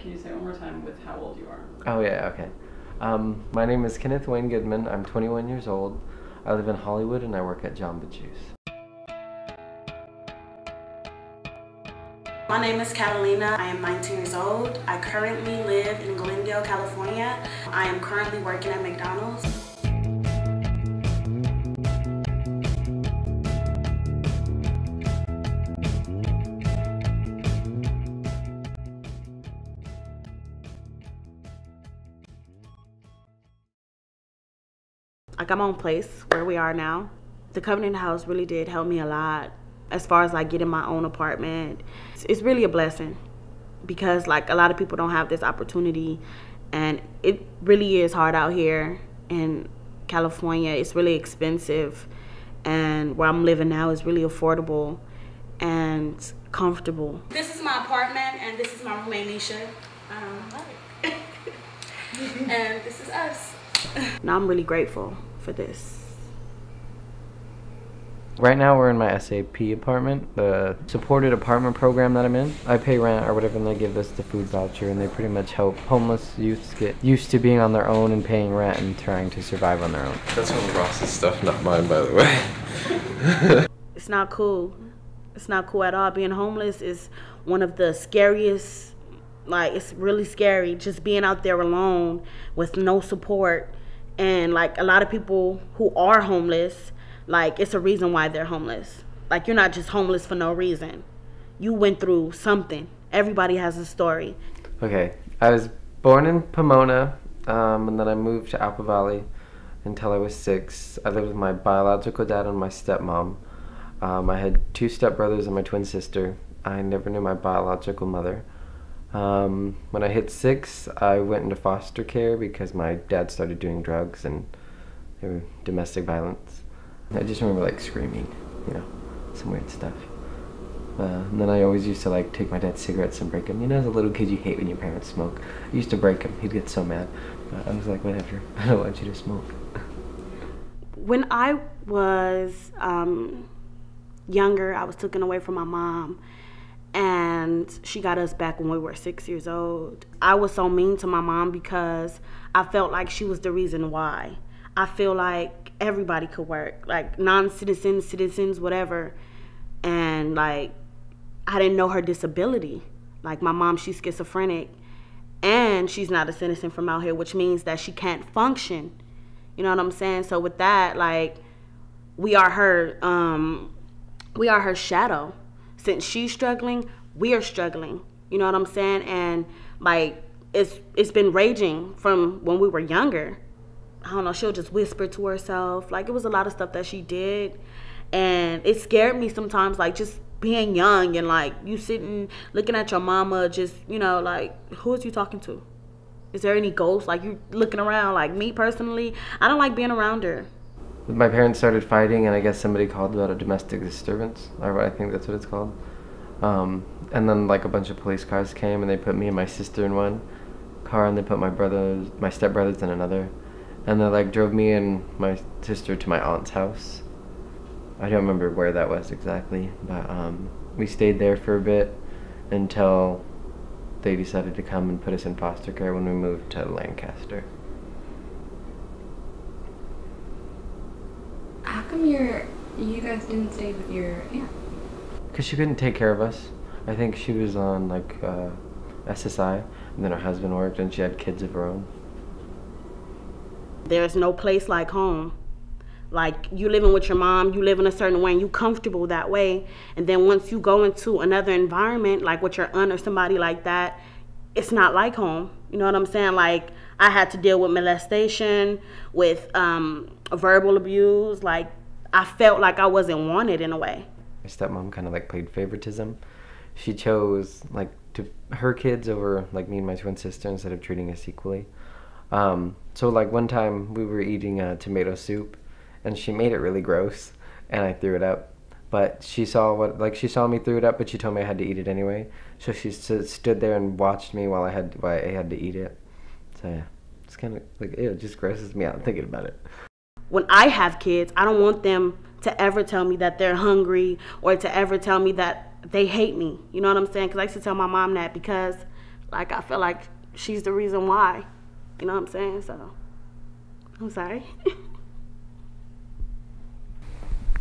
Can you say it one more time with how old you are? Oh yeah, okay. My name is Kenneth Wayne Goodman. I'm 21 years old. I live in Hollywood and I work at Jamba Juice. My name is Catalina. I am 19 years old. I currently live in Glendale, California. I am currently working at McDonald's. I got my own place where we are now. The Covenant House really did help me a lot as far as like getting my own apartment. It's really a blessing because like a lot of people don't have this opportunity, and it really is hard out here in California. It's really expensive, and where I'm living now is really affordable and comfortable. This is my apartment, and this is my roommate Nisha. And this is us. Now I'm really grateful for this. Right now we're in my SAP apartment, the supported apartment program that I'm in. I pay rent or whatever and they give us the food voucher, and they pretty much help homeless youths get used to being on their own and paying rent and trying to survive on their own. That's all Ross's stuff, not mine, by the way. It's not cool. It's not cool at all. Being homeless is one of the scariest, like it's really scary just being out there alone with no support. And like a lot of people who are homeless, like it's a reason why they're homeless. Like you're not just homeless for no reason. You went through something. Everybody has a story. Okay, I was born in Pomona, and then I moved to Apple Valley until I was 6. I lived with my biological dad and my stepmom. I had 2 stepbrothers and my twin sister. I never knew my biological mother. When I hit 6, I went into foster care because my dad started doing drugs and domestic violence. I just remember like screaming, you know, some weird stuff. And then I always used to like take my dad's cigarettes and break them. You know, as a little kid you hate when your parents smoke. I used to break them. He'd get so mad. But I was like, whatever, I don't want you to smoke. When I was younger, I was taken away from my mom. And she got us back when we were 6 years old. I was so mean to my mom because I felt like she was the reason why. I feel like everybody could work, like non-citizens, citizens, whatever. And like, I didn't know her disability. Like my mom, she's schizophrenic and she's not a citizen from out here, which means that she can't function. You know what I'm saying? So with that, like, we are her shadow. Since she's struggling, we are struggling. You know what I'm saying? And like it's been raging from when we were younger. I don't know, she'll just whisper to herself. Like it was a lot of stuff that she did. And it scared me sometimes, like just being young and like you sitting looking at your mama, just, you know, like who is you talking to? Is there any ghosts? Like you looking around. Like me personally, I don't like being around her. My parents started fighting, and I guess somebody called about a domestic disturbance, or I think that's what it's called. And then like a bunch of police cars came, and they put me and my sister in one car, and they put my stepbrothers in another, and they like drove me and my sister to my aunt's house. I don't remember where that was exactly, but we stayed there for a bit until they decided to come and put us in foster care when we moved to Lancaster. How come you guys didn't stay with your aunt? Because she couldn't take care of us. I think she was on like SSI, and then her husband worked and she had kids of her own. There's no place like home. Like you living with your mom, you live in a certain way and you comfortable that way. And then once you go into another environment, like with your aunt or somebody like that, it's not like home. You know what I'm saying? Like I had to deal with molestation, with verbal abuse. Like I felt like I wasn't wanted in a way. My stepmom kind of like played favoritism. She chose like her kids over like me and my twin sister instead of treating us equally. So like one time we were eating tomato soup, and she made it really gross, and I threw it up. But she saw me threw it up, but she told me I had to eat it anyway. So she stood there and watched me while I had to eat it. So yeah, it's kind of like it just grosses me out thinking about it. When I have kids, I don't want them to ever tell me that they're hungry or to ever tell me that they hate me. You know what I'm saying? Because I used to tell my mom that because Like, I feel like she's the reason why. You know what I'm saying? So, I'm sorry.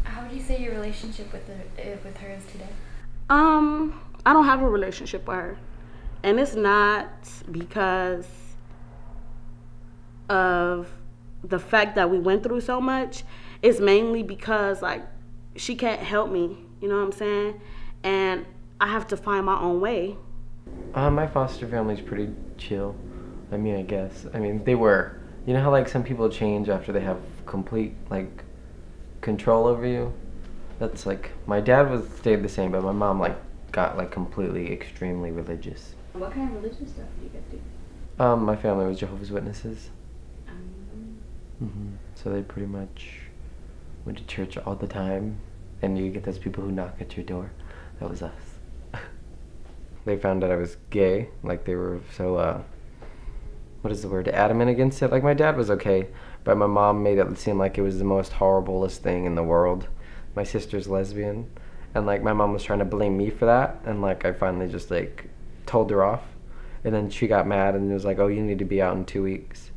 How would you say your relationship with her is today? I don't have a relationship with her. And it's not because of the fact that we went through so much. It's mainly because, like, she can't help me. You know what I'm saying? And I have to find my own way. My foster family's pretty chill. I mean, I guess. I mean, they were. You know how, like, some people change after they have complete, like, control over you? That's, like, my dad stayed the same, but my mom, like, got, like, completely, extremely religious. What kind of religious stuff do you guys do? My family was Jehovah's Witnesses. So they pretty much went to church all the time, and you get those people who knock at your door. That was us. They found out I was gay, like they were so, what is the word, adamant against it. Like, my dad was okay, but my mom made it seem like it was the most horriblest thing in the world. My sister's lesbian, and, like, my mom was trying to blame me for that, and, like, I finally just, like, told her off, and then she got mad and was like, oh, you need to be out in 2 weeks.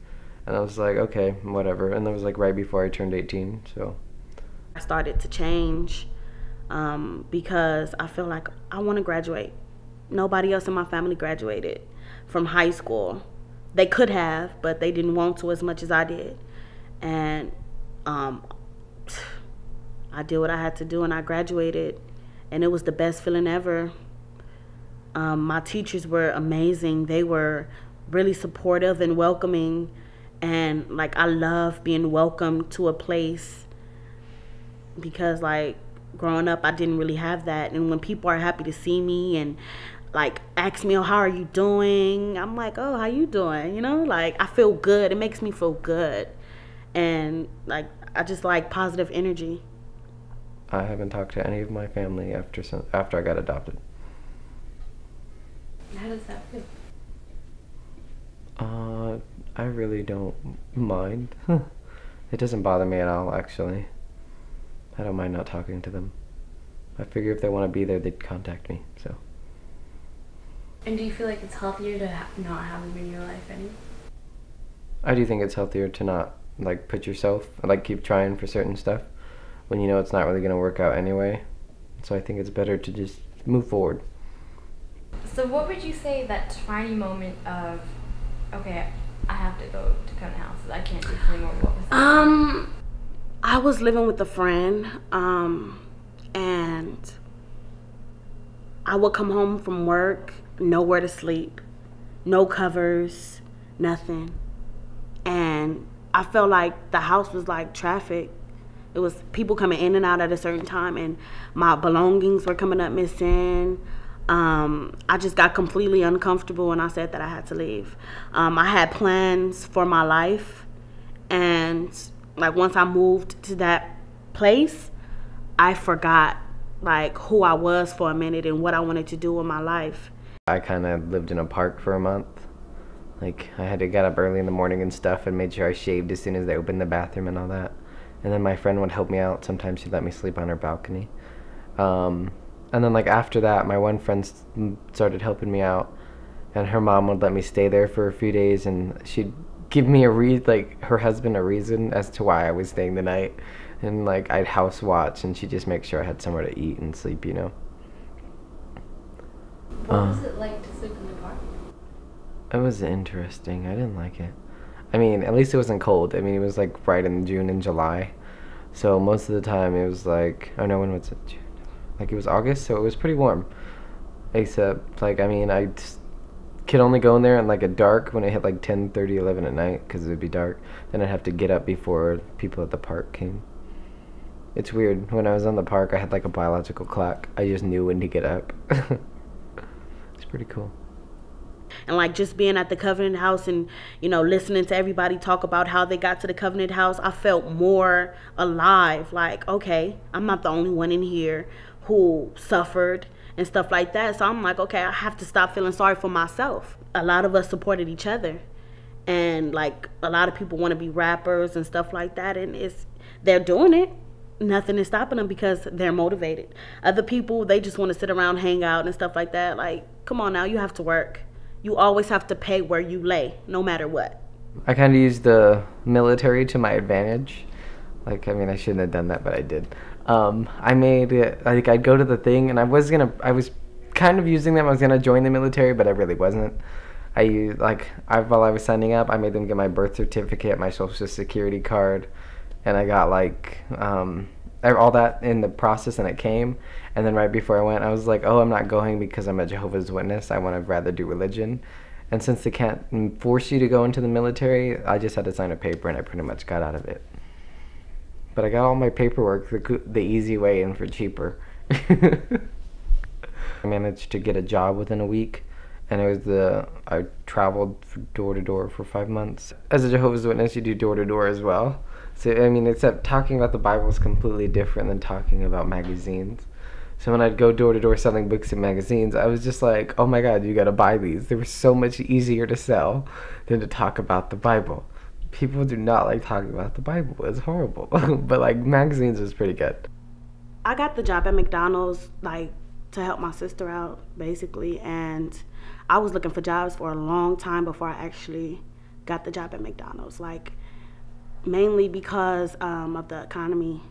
And I was like, okay, whatever. And that was, like, right before I turned 18, so. I started to change because I feel like I want to graduate. Nobody else in my family graduated from high school. They could have, but they didn't want to as much as I did. And I did what I had to do, and I graduated, and it was the best feeling ever. My teachers were amazing. They were really supportive and welcoming, and, like, I love being welcomed to a place because, like, growing up, I didn't really have that. And when people are happy to see me and, like, ask me, oh, how are you doing? I'm like, oh, how you doing? You know, like, I feel good. It makes me feel good. And, like, I just like positive energy. I haven't talked to any of my family after I got adopted. How does that feel? I really don't mind. It doesn't bother me at all, actually. I don't mind not talking to them. I figure if they want to be there, they'd contact me, so. And do you feel like it's healthier to not have them in your life anymore? I do think it's healthier to not, like, put yourself, like, keep trying for certain stuff when you know it's not really going to work out anyway. So I think it's better to just move forward. So what would you say that defining moment of, okay, I have to go to Catalina house, I can't do this anymore? What was that? I was living with a friend, and I would come home from work, nowhere to sleep, no covers, nothing. And I felt like the house was like traffic. It was people coming in and out at a certain time, and my belongings were coming up missing. I just got completely uncomfortable, and I said that I had to leave. I had plans for my life, and, like, once I moved to that place, I forgot, like, who I was for a minute and what I wanted to do with my life. I kind of lived in a park for a month. Like, I had to get up early in the morning and stuff and made sure I shaved as soon as they opened the bathroom and all that. And then my friend would help me out. Sometimes she'd let me sleep on her balcony. And then, like, after that, my one friend started helping me out, and her mom would let me stay there for a few days, and she'd give me her husband a reason as to why I was staying the night. And, like, I'd house watch, and she'd just make sure I had somewhere to eat and sleep, you know. What was it like to sleep in the park? It was interesting. I didn't like it. I mean, at least it wasn't cold. I mean, it was, like, right in June and July. So most of the time it was, like, I don't know, when was it? June? Like, it was August, so it was pretty warm. Except, like, I mean, I could only go in there in, like, a dark when it hit, like, 10:30, 11 at night, because it would be dark. Then I'd have to get up before people at the park came. It's weird. When I was on the park, I had, like, a biological clock. I just knew when to get up. It's pretty cool. And, like, just being at the Covenant House and, you know, listening to everybody talk about how they got to the Covenant House, I felt more alive. Like, okay, I'm not the only one in here who suffered and stuff like that. So I'm like, okay, I have to stop feeling sorry for myself. A lot of us supported each other. And, like, a lot of people want to be rappers and stuff like that. And they're doing it. Nothing is stopping them because they're motivated. Other people, they just want to sit around, hang out and stuff like that. Like, come on now, you have to work. you always have to pay where you lay, no matter what. I kind of used the military to my advantage. Like, I mean, I shouldn't have done that, but I did. I made it, like, I'd go to the thing, and I was kind of using them. I was gonna join the military, but I really wasn't. I used, like, while I was signing up, I made them get my birth certificate, my social security card, and I got, like, all that in the process, and it came. And then right before I went, I was like, oh, I'm not going because I'm a Jehovah's Witness. I want to rather do religion. And since they can't force you to go into the military, I just had to sign a paper, and I pretty much got out of it. But I got all my paperwork the easy way and for cheaper. I managed to get a job within a week, and I traveled door to door for 5 months. As a Jehovah's Witness, you do door to door as well. So, I mean, except talking about the Bible is completely different than talking about magazines. So when I'd go door to door selling books and magazines, I was just like, oh my God, you gotta buy these. They were so much easier to sell than to talk about the Bible. People do not like talking about the Bible. It's horrible. But like magazines is pretty good. I got the job at McDonald's, like, to help my sister out, basically. And I was looking for jobs for a long time before I actually got the job at McDonald's. Like, mainly because of the economy.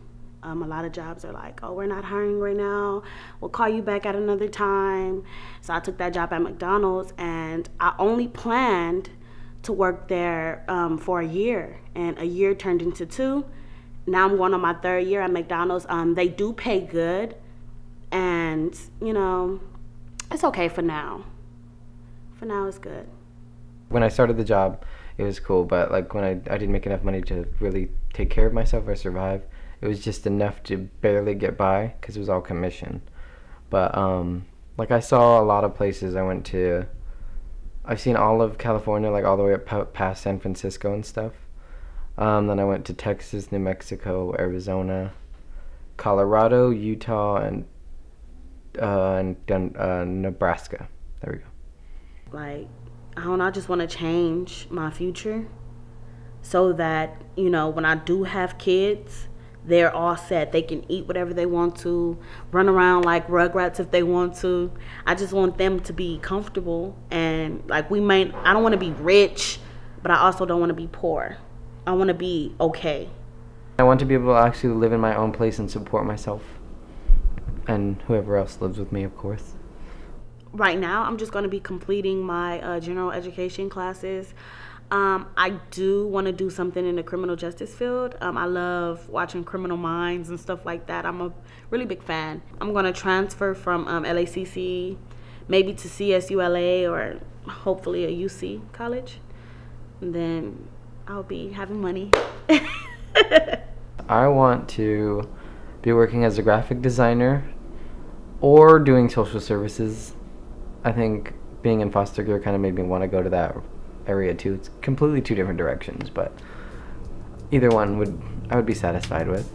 A lot of jobs are like, oh, we're not hiring right now. We'll call you back at another time. So I took that job at McDonald's, and I only planned to work there for a year, and a year turned into 2. Now I'm going on my 3rd year at McDonald's. They do pay good, and, you know, it's okay for now. For now, it's good. When I started the job, it was cool, but like when I didn't make enough money to really take care of myself or survive. It was just enough to barely get by because it was all commission. But like I saw a lot of places. I've seen all of California, like all the way up past San Francisco and stuff. Then I went to Texas, New Mexico, Arizona, Colorado, Utah, and Nebraska. There we go. Like, I don't know, I just want to change my future so that, you know, when I do have kids, they're all set. They can eat whatever they want to, run around like Rugrats if they want to. I just want them to be comfortable. And like, I don't want to be rich, but I also don't want to be poor. I want to be okay. I want to be able to actually live in my own place and support myself. And whoever else lives with me, of course. Right now, I'm just going to be completing my general education classes. I do want to do something in the criminal justice field. I love watching Criminal Minds and stuff like that. I'm a really big fan. I'm going to transfer from LACC maybe to CSULA or hopefully a UC college. And then I'll be having money. I want to be working as a graphic designer or doing social services. I think being in foster care kind of made me want to go to that area too. It's completely 2 different directions, but either one I would be satisfied with.